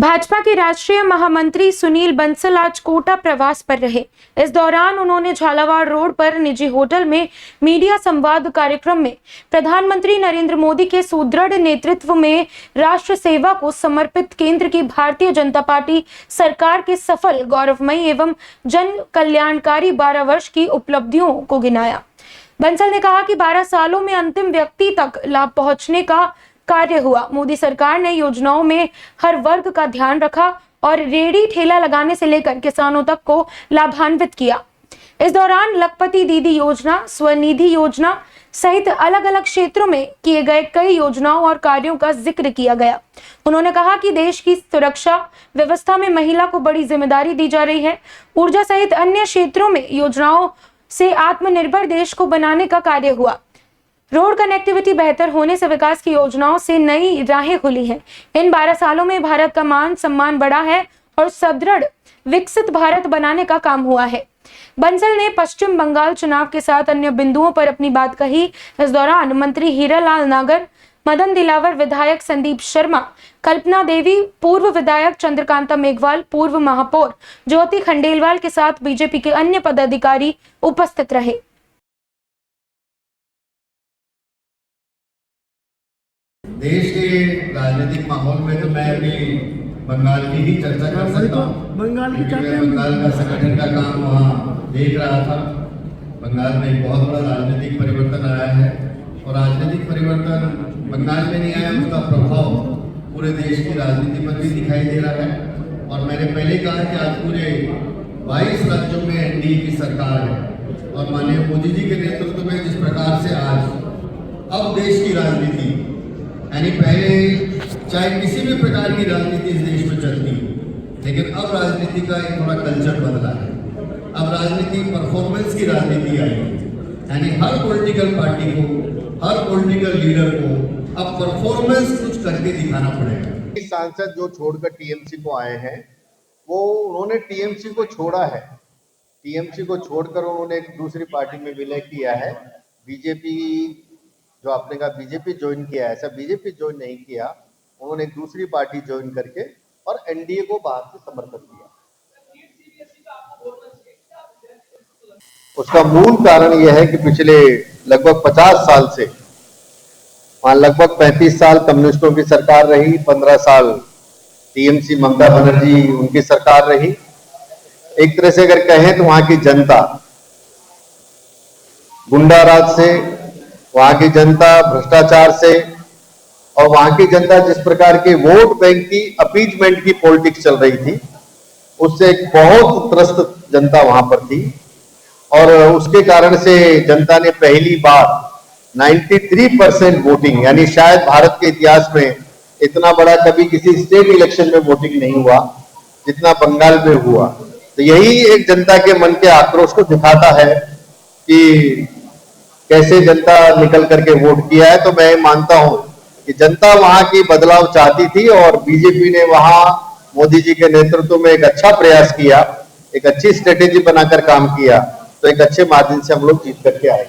भाजपा के राष्ट्रीय महामंत्री सुनील बंसल आज कोटा प्रवास पर रहे। इस दौरान उन्होंने झालावाड़ रोड पर निजी होटल में मीडिया संवाद कार्यक्रम में प्रधानमंत्री नरेंद्र मोदी के सुदृढ़ नेतृत्व में राष्ट्र सेवा को समर्पित केंद्र की भारतीय जनता पार्टी सरकार के सफल, गौरवमयी एवं जन कल्याणकारी 12 वर्ष की उपलब्धियों को गिनाया। बंसल ने कहा कि 12 सालों में अंतिम व्यक्ति तक लाभ पहुंचने का कार्य हुआ। मोदी सरकार ने योजनाओं में हर वर्ग का ध्यान रखा और रेहड़ी ठेला लगाने से लेकर किसानों तक को लाभान्वित किया। इस दौरान लखपति दीदी योजना, स्वनिधि योजना सहित अलग अलग क्षेत्रों में किए गए कई योजनाओं और कार्यों का जिक्र किया गया। उन्होंने कहा कि देश की सुरक्षा व्यवस्था में महिला को बड़ी जिम्मेदारी दी जा रही है। ऊर्जा सहित अन्य क्षेत्रों में योजनाओं से आत्मनिर्भर देश को बनाने का कार्य हुआ। रोड कनेक्टिविटी बेहतर होने से विकास की योजनाओं से नई राहें खुली हैं। इन 12 सालों में भारत का मान सम्मान बढ़ा है और सुदृढ़ विकसित भारत बनाने का काम हुआ है। बंसल ने पश्चिम बंगाल चुनाव के साथ अन्य बिंदुओं पर अपनी बात कही। इस दौरान मंत्री हीरालाल नागर, मदन दिलावर, विधायक संदीप शर्मा, कल्पना देवी, पूर्व विधायक चंद्रकांता मेघवाल, पूर्व महापौर ज्योति खंडेलवाल के साथ बीजेपी के अन्य पदाधिकारी उपस्थित रहे। देश के राजनीतिक माहौल में तो मैं अभी बंगाल की ही चर्चा कर सकता हूँ। बंगाल का संगठन का काम वहाँ देख रहा था। बंगाल में एक बहुत बड़ा राजनीतिक परिवर्तन आया है और राजनीतिक परिवर्तन बंगाल में नहीं आया, उसका प्रभाव पूरे देश की राजनीति पर भी दिखाई दे रहा है। और मैंने पहले कहा कि आज पूरे 22 राज्यों में एनडीए की सरकार है और माननीय मोदी जी के नेतृत्व में जिस प्रकार से आज अब देश की राजनीति, यानी पहले चाहे किसी भी प्रकार की राजनीति इस देश में चलती, लेकिन अब राजनीति का एक थोड़ा कल्चर बदला है। अब राजनीति परफॉर्मेंस की राजनीति आई है, यानी हर पॉलिटिकल पार्टी को, हर पॉलिटिकल लीडर को अब परफॉर्मेंस कुछ करके दिखाना पड़ेगा। सांसद जो छोड़कर टीएमसी को आए हैं, वो उन्होंने टीएमसी को छोड़ा है। टीएमसी को छोड़कर उन्होंने एक दूसरी पार्टी में विलय किया है। बीजेपी, जो आपने कहा बीजेपी ज्वाइन किया है, ऐसा बीजेपी ज्वाइन नहीं किया। उन्होंने एक दूसरी पार्टी ज्वाइन करके और एनडीए को बाहर से समर्थन दिया। उसका मूल कारण यह है कि पिछले लगभग 50 साल से वहां लगभग 35 साल कम्युनिस्टों की सरकार रही, 15 साल टीएमसी ममता बनर्जी उनकी सरकार रही। एक तरह से अगर कहें तो वहां की जनता गुंडा राज से, वहां की जनता भ्रष्टाचार से और वहां की जनता जिस प्रकार के वोट बैंक की अपीजमेंट की पॉलिटिक्स चल रही थी, उससे एक बहुत त्रस्त जनता वहां पर थी। और उसके कारण से जनता ने पहली बार 93% वोटिंग, यानी शायद भारत के इतिहास में इतना बड़ा कभी किसी स्टेट इलेक्शन में वोटिंग नहीं हुआ जितना बंगाल में हुआ। तो यही एक जनता के मन के आक्रोश को दिखाता है कि कैसे जनता निकल करके वोट किया है। तो मैं मानता हूं कि जनता वहां की बदलाव चाहती थी और बीजेपी ने वहां मोदी जी के नेतृत्व में एक अच्छा प्रयास किया, एक अच्छी स्ट्रेटेजी बनाकर काम किया, तो एक अच्छे मार्जिन से हम लोग जीत करके आए।